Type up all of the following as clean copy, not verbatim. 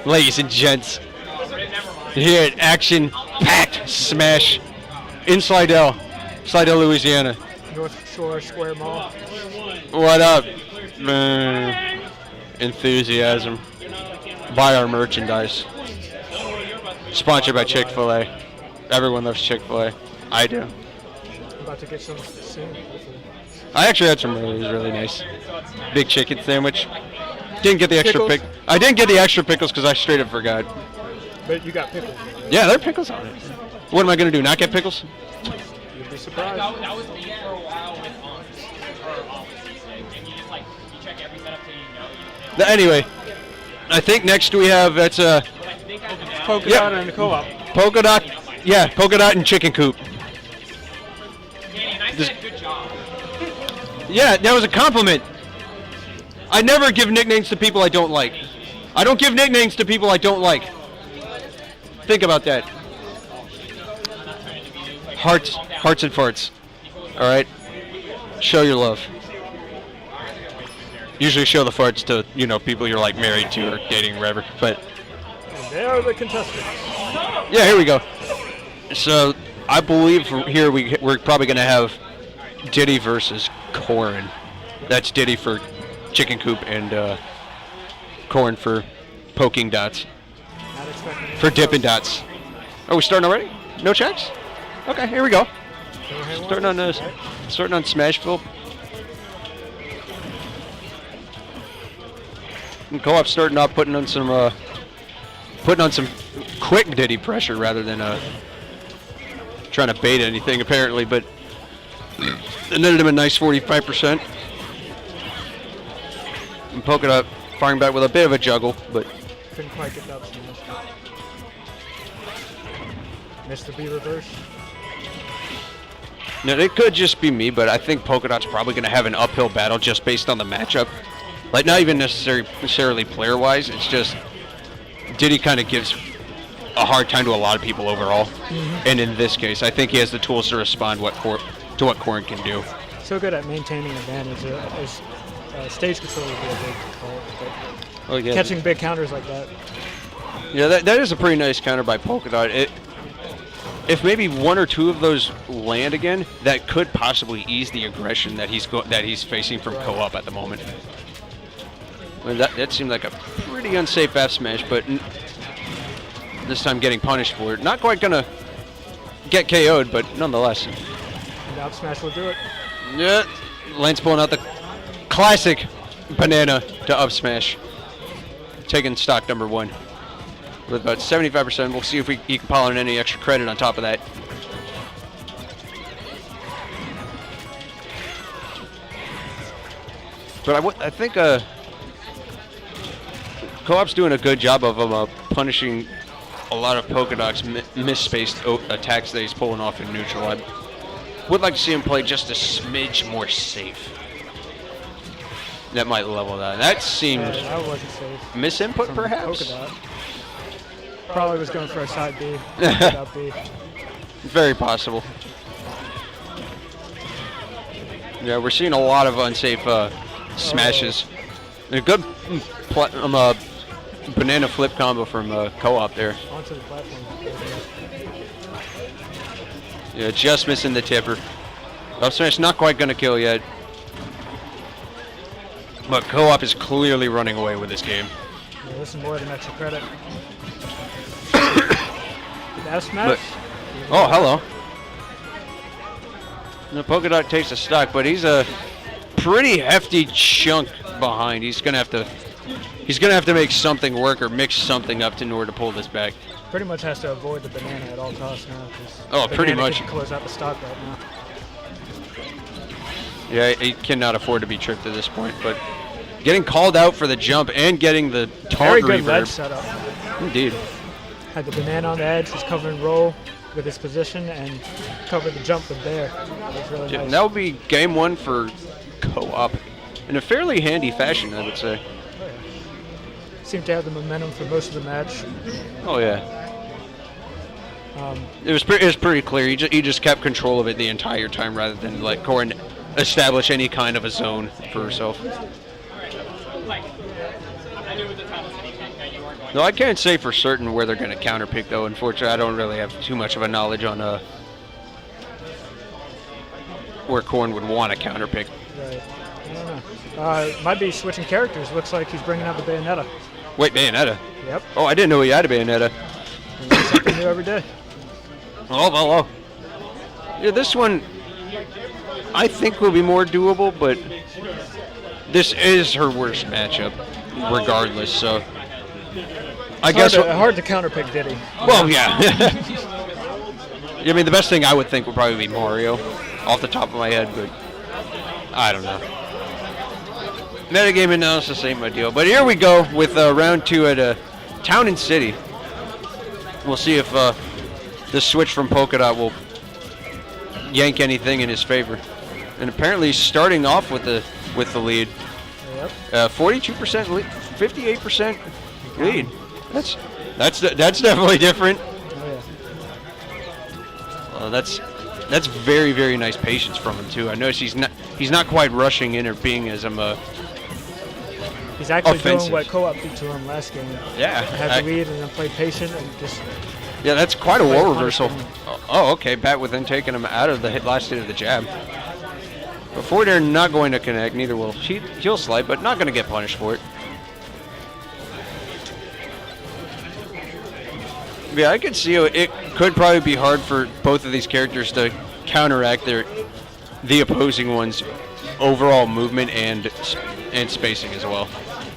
ladies and gents. Here at action-packed smash in Slidell, Louisiana. Northshore Square Mall. What up? Enthusiasm. Buy our merchandise. Sponsored by Chick-fil-A. Everyone loves Chick-fil-A. I do. I'm about to get some soon, hopefully. I actually had some really nice big chicken sandwich. Didn't get the extra pickles. I didn't get the extra pickles because I straight up forgot. But you got pickles. Yeah, there are pickles on it. What am I gonna do? Not get pickles? You'd be surprised. That was me for a while with and you just like you check every setup till you know. Anyway, I think next we have Polkadot and co-op. Polkadot. Yeah, Polkadot and Chicken Coop. And I said good job. Yeah, that was a compliment. I never give nicknames to people I don't like. I don't give nicknames to people I don't like. Think about that. Hearts and farts. All right. Show your love. Usually show the farts to people you're like married to or dating or whatever. But And they are the contestants. yeah, here we go. So I believe here we're probably gonna have Diddy versus Corn. That's Diddy for Chicken Coop and Corn for Poking Dots. For Dippin' Dots. Are we starting already? No checks? Okay, here we go. Starting on Smashville. And Co-op starting off putting on some quick Diddy pressure rather than trying to bait anything apparently, but it netted him a nice 45%. And Polkadot firing back with a bit of a juggle, but Couldn't quite get that smash. Missed the B reverse. now, it could just be me, but I think Polkadot's probably going to have an uphill battle just based on the matchup. Like, not even necessarily player-wise, it's just Diddy kind of gives a hard time to a lot of people overall. Mm-hmm. And in this case, I think he has the tools to respond to what Corn can do. So good at maintaining advantage. Stage control would be a big call. But yeah. Catching big counters like that. Yeah, that is a pretty nice counter by Polkadot. If maybe one or two of those land again, that could possibly ease the aggression that he's facing from Co-op at the moment. I mean, that seemed like a pretty unsafe F smash, but this time getting punished for it. Not quite gonna get KO'd, but nonetheless. And the up smash will do it. Yeah, Lance pulling out the classic banana to up smash. Taking stock number one. With about 75%, we'll see if he can pile on any extra credit on top of that. But I think Co-op's doing a good job of punishing a lot of Polkadot's misspaced attacks that he's pulling off in neutral. I would like to see him play just a smidge more safe. That might level that. That seemed that wasn't safe. misinput, From perhaps? Polkadot. Probably was going for a side B. Without B. Very possible. Yeah, we're seeing a lot of unsafe smashes. A good banana flip combo from Co-op there. Onto the platform. Yeah, just missing the tipper. Up smash not quite going to kill yet. But Co-op is clearly running away with this game. Yeah, this is more than extra credit. That smash. Oh, hello. The Polkadot takes a stock, but he's a pretty hefty chunk behind. He's gonna have to make something work or mix something up in order to pull this back. Pretty much has to avoid the banana at all costs now. Oh, pretty much. Can close out the stock right now. Yeah, he cannot afford to be tripped at this point, but getting called out for the jump and getting the taunt Very good ledge reverb. setup. Indeed. Had the banana on the edge, was covering roll with his position, and covered the jump with there. That was really nice. That will be game one for Co-op in a fairly handy fashion, I would say. Oh, yeah. Seemed to have the momentum for most of the match. Oh yeah. It was pretty clear. He just kept control of it the entire time rather than let Corn establish any kind of a zone for herself. No, I can't say for certain where they're going to counterpick, though. Unfortunately, I don't really have too much of a knowledge on where Korn would want to counterpick. Right. I don't know. Might be switching characters. Looks like he's bringing out the Bayonetta. Wait, Bayonetta? Yep. Oh, I didn't know he had a Bayonetta. Something new every day. Oh. Yeah, this one I think will be more doable, but this is her worst matchup, regardless. So I guess hard to counterpick Diddy. Well, yeah. I mean, the best thing I would think would probably be Mario, off the top of my head, but I don't know. Metagame analysis ain't my deal. But here we go with round 2 at Town and City. We'll see if the switch from Polkadot will yank anything in his favor. And apparently starting off with the lead. Yep. 42% lead, 58% lead. That's definitely different. Oh, yeah. That's very, very nice patience from him too. I notice he's not quite rushing in or being as he's actually offensive. doing what co-op did to him last game. Yeah. Had the lead and then played patient and just. Yeah, that's quite a role reversal. Oh, okay. Bat with then taking him out of the last hit of the jab. Before they're not going to connect, neither will he'll slide, but not going to get punished for it. Yeah, I could see it could probably be hard for both of these characters to counteract the opposing one's overall movement and spacing as well.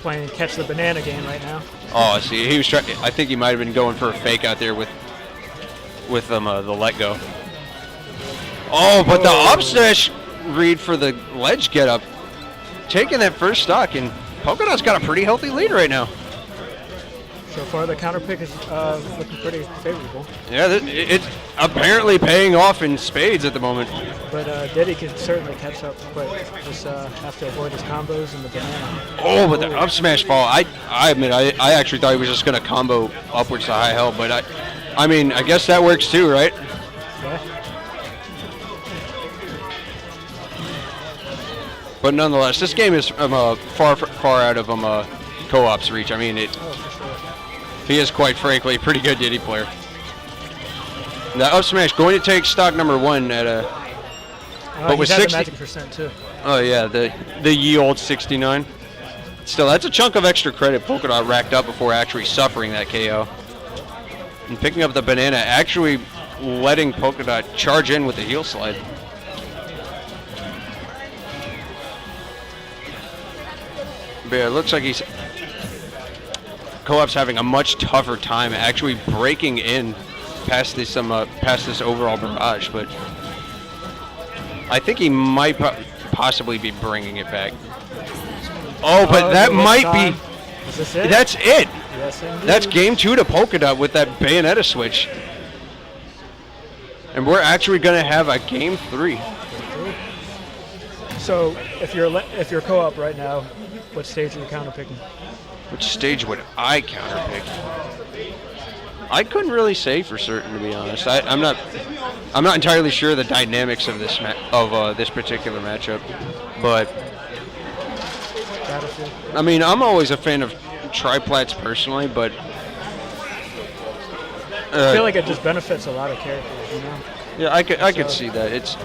Playing catch the banana game right now. Oh, I see. He was trying. I think he might have been going for a fake out there with the let go. Oh, but the up smash read for the ledge get up, taking that first stock, and Polkadot's got a pretty healthy lead right now. So far, the counter pick is looking pretty favorable. Yeah, it's apparently paying off in spades at the moment. But Diddy can certainly catch up quick. Just have to avoid his combos and the banana. Oh, but the up smash fall. I admit, I actually thought he was just going to combo upwards to high hell, but I mean, I guess that works too, right? Yeah. But nonetheless, this game is far out of co-op's reach. I mean, Oh, for sure. he is quite frankly a pretty good Diddy player. That up smash going to take stock number 1 at but with he's had 60 the magic percent too. Oh yeah, the ye old 69. Still, that's a chunk of extra credit Polkadot racked up before actually suffering that KO. And picking up the banana, actually letting Polkadot charge in with the heel slide. But yeah, it looks like Co-op's having a much tougher time actually breaking in past this overall barrage, but I think he might possibly be bringing it back. Oh, but that might be. Is this it? That's it. Yes, indeed. That's game 2 to Polkadot with that Bayonetta switch. And we're actually going to have a game 3. So if you're co-op right now, what stage are you counter picking? Which stage would I counterpick? I couldn't really say for certain, to be honest. I'm not entirely sure the dynamics of this this particular matchup, but Battlefield. I mean, I'm always a fan of triplats personally, but I feel like it just benefits a lot of characters, you know. yeah, I could see that. It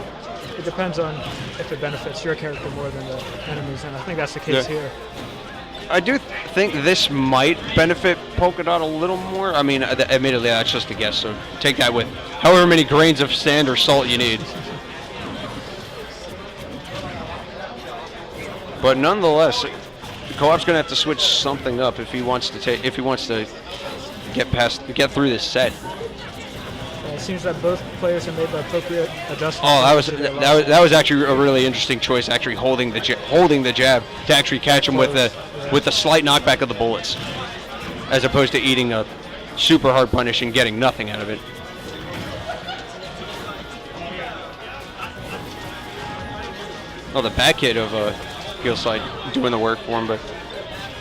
depends on if it benefits your character more than the enemies, and I think that's the case here. I do think this might benefit Polkadot a little more. I mean, admittedly, that's just a guess, so take that with however many grains of sand or salt you need. But nonetheless, Co-op's gonna have to switch something up if he wants to get through this set. It seems that both players have made the appropriate adjustments. Oh, that was actually a really interesting choice. Actually, holding the jab to actually catch him with the slight knockback of the bullets, as opposed to eating a super hard punish and getting nothing out of it. Oh, the back hit of heel slide doing the work for him, but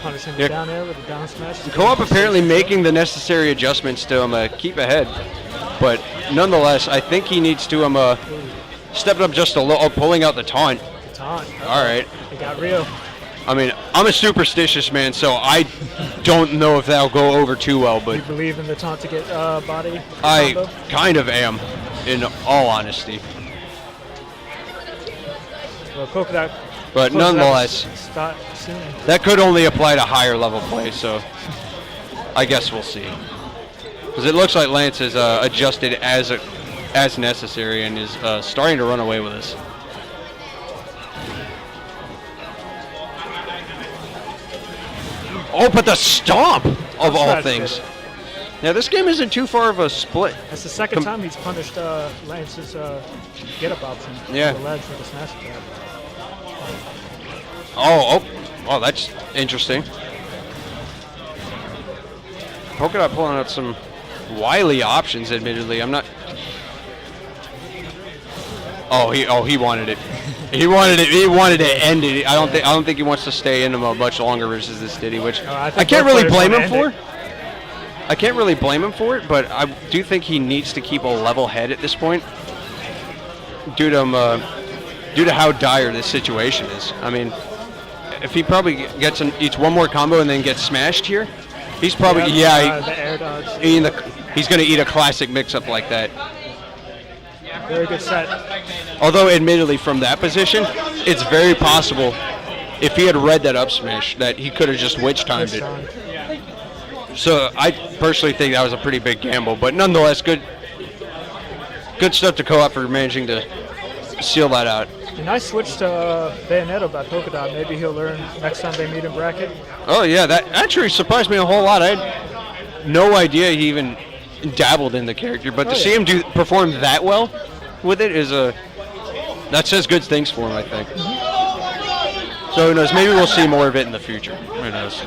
Punishing him down there with a down smash. Co-op apparently making the necessary adjustments to keep ahead, but nonetheless, I think he needs to step up just a little, pulling out the taunt. The taunt. All right. It got real. I mean, I'm a superstitious man, so I don't know if that'll go over too well, Do but you believe in the taunt to get body I combo? kind of am, in all honesty. Well, Polkadot But closes out nonetheless, start soon. that could only apply to higher level play, so I guess we'll see. Because it looks like Lance has adjusted as necessary and is starting to run away with us. Oh, but the stomp of all That's things. good. Yeah, this game isn't too far of a split. That's the second time he's punished Lance's get-up option. Yeah. The ledge with a smash attack. Oh, that's interesting. Polkadot pulling out some wily options, admittedly. I'm not. Oh, he wanted it. He wanted it. He wanted to end it. I don't think he wants to stay in him much longer versus this Diddy, which I I think can't both really players blame him wanna for. end I can't really blame him for it, but I do think he needs to keep a level head at this point, due to how dire this situation is. I mean, if he probably eats one more combo and then gets smashed here, he's probably the air dodge. he's going to eat a classic mix-up like that. Very good set. Although, admittedly, from that position, it's very possible if he had read that up smash that he could have just witch timed it. So I personally think that was a pretty big gamble, but nonetheless, good stuff to Co-op for managing to seal that out. A nice switch to Bayonetta by Polkadot. Maybe he'll learn next time they meet in bracket. Oh yeah, that actually surprised me a whole lot. I had no idea he even dabbled in the character, but to see him perform that well with it that says good things for him, I think. So who knows? Maybe we'll see more of it in the future. Who knows?